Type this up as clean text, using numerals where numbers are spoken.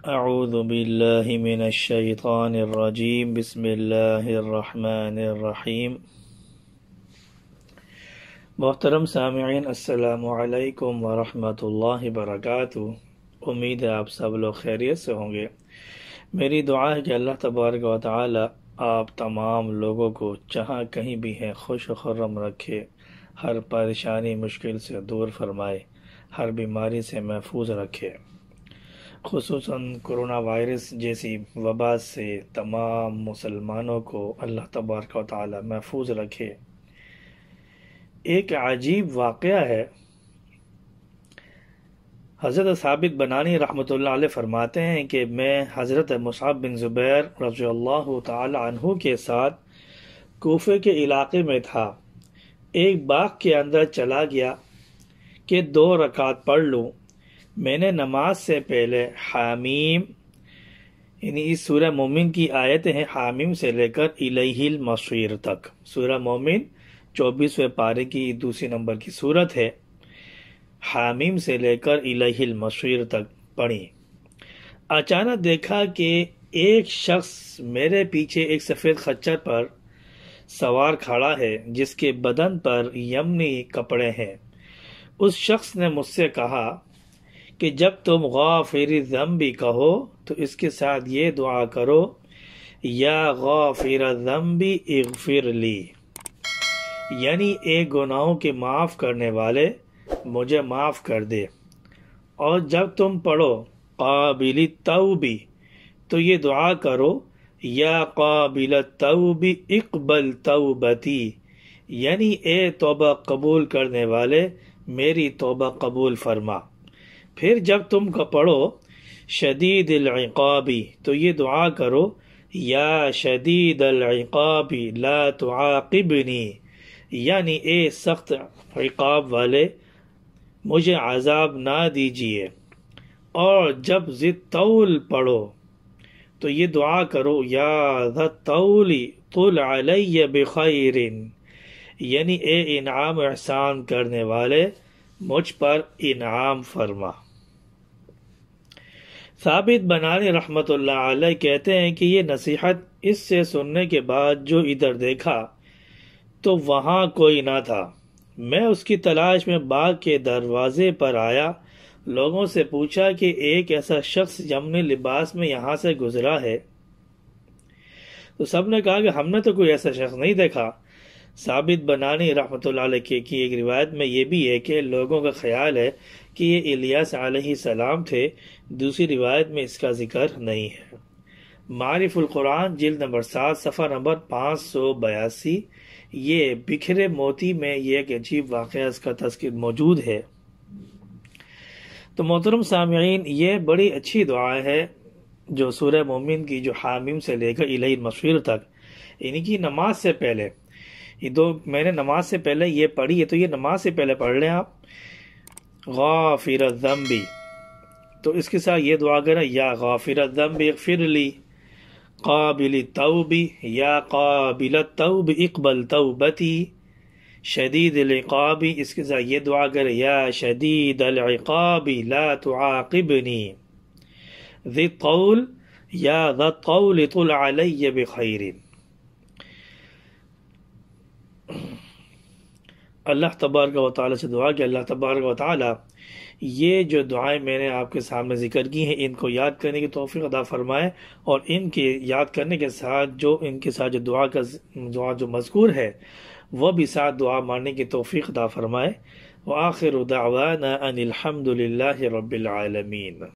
اعوذ باللہ من الشیطان الرجیم بسم اللہ الرحمن الرحیم۔ محترم سامعین، السلام علیکم ورحمۃ اللہ وبرکاتہ۔ امید ہے آپ سب لوگ خیریت سے ہوں گے۔ میری دعا ہے کہ اللہ تبارک و تعالی آپ تمام لوگوں کو جہاں کہیں بھی ہیں خوش و خرم رکھے، ہر پریشانی مشکل سے دور فرمائے، ہر بیماری سے محفوظ رکھے۔ خصوصاً کرونا وائرس جیسی وبا سے تمام مسلمانوں کو اللہ تبارک و تعالی محفوظ رکھے۔ ایک عجیب واقعہ ہے۔ حضرت ثابت بنانی رحمۃ اللہ علیہ فرماتے ہیں کہ میں حضرت مصعب بن زبیر رضی اللہ تعالی عنہ کے ساتھ کوفے کے علاقے میں تھا۔ ایک باغ کے اندر چلا گیا کہ 2 رکعت پڑھ لوں۔ میں نے نماز سے پہلے حامیم، یعنی اس سورہ مومن کی آیتیں ہیں، حامیم سے لے کر الیہ المصیر تک۔ سورہ مومن 24ویں پارے کی دوسری نمبر کی سورت ہے۔ حامیم سے لے کر الیہ المصیر تک پڑھی۔ اچانک دیکھا کہ ایک شخص میرے پیچھے ایک سفید خچر پر سوار کھڑا ہے جس کے بدن پر یمنی کپڑے ہیں۔ اس شخص نے مجھ سے کہا کہ جب تم غافر الذنب کہو تو اس کے ساتھ یہ دعا کرو، یا غافر الذنب اغفر لی، یعنی اے گناہوں کے معاف کرنے والے مجھے معاف کر دے۔ اور جب تم پڑھو قابل التوب تو یہ دعا کرو، یا قابل التوب اقبل توبتی، یعنی اے توبہ قبول کرنے والے میری توبہ قبول فرما۔ پھر جب تم کو پڑھو شدید العقاب تو یہ دعا کرو، یا شدید العقاب لا تعاقبنی، یعنی اے سخت عقاب والے مجھے عذاب نہ دیجیے۔ اور جب ذی الطول پڑھو تو یہ دعا کرو، یا ذی الطول طل علی بخیر، یعنی اے انعام احسان کرنے والے مجھ پر انعام فرما۔ ثابت بنانی رحمت اللہ علیہ کہتے ہیں کہ یہ نصیحت اس سے سننے کے بعد جو ادھر دیکھا تو وہاں کوئی نہ تھا۔ میں اس کی تلاش میں باغ کے دروازے پر آیا، لوگوں سے پوچھا کہ ایک ایسا شخص یمنی لباس میں یہاں سے گزرا ہے، تو سب نے کہا کہ ہم نے تو کوئی ایسا شخص نہیں دیکھا۔ ثابت بنانی رحمۃ اللہ علیہ کی ایک روایت میں یہ بھی ہے کہ لوگوں کا خیال ہے کہ یہ الیاس علیہ السلام تھے، دوسری روایت میں اس کا ذکر نہیں ہے۔ معارف القرآن جلد نمبر 7 صفحہ نمبر 582، یہ بکھرے موتی میں یہ ایک عجیب واقعہ اس کا تذکر موجود ہے۔ تو محترم سامعین، یہ بڑی اچھی دعا ہے جو سورہ مومن کی جو حامیم سے لے کر الیہ المصیر تک، یعنی کہ نماز سے پہلے یہ 2 میں نے نماز سے پہلے یہ پڑھی ہے، تو یہ نماز سے پہلے پڑھ لیں آپ۔ غافر الذنب تو اس کے ساتھ یہ دعا کریں، یا غافر الذنب اغفر لی، قابل التوب یا قابل التوب اقبل توبتی، شدید العقاب اس کے ساتھ یہ دعا کریں، یا شدید العقاب لا تعاقبنی، ذی الطول یا ذی الطول طل علی بخیر۔ اللہ تبارک و تعالی سے دعا کہ اللہ تبارک و تعالی یہ جو دعائیں میں نے آپ کے سامنے ذکر کی ہیں ان کو یاد کرنے کی توفیق عطا فرمائے، اور ان کے یاد کرنے کے ساتھ جو ان کے ساتھ جو دعا جو مذکور ہے وہ بھی ساتھ دعا ماننے کی توفیق عطا فرمائے۔ وآخر دعوانا ان الحمد للہ رب العالمین۔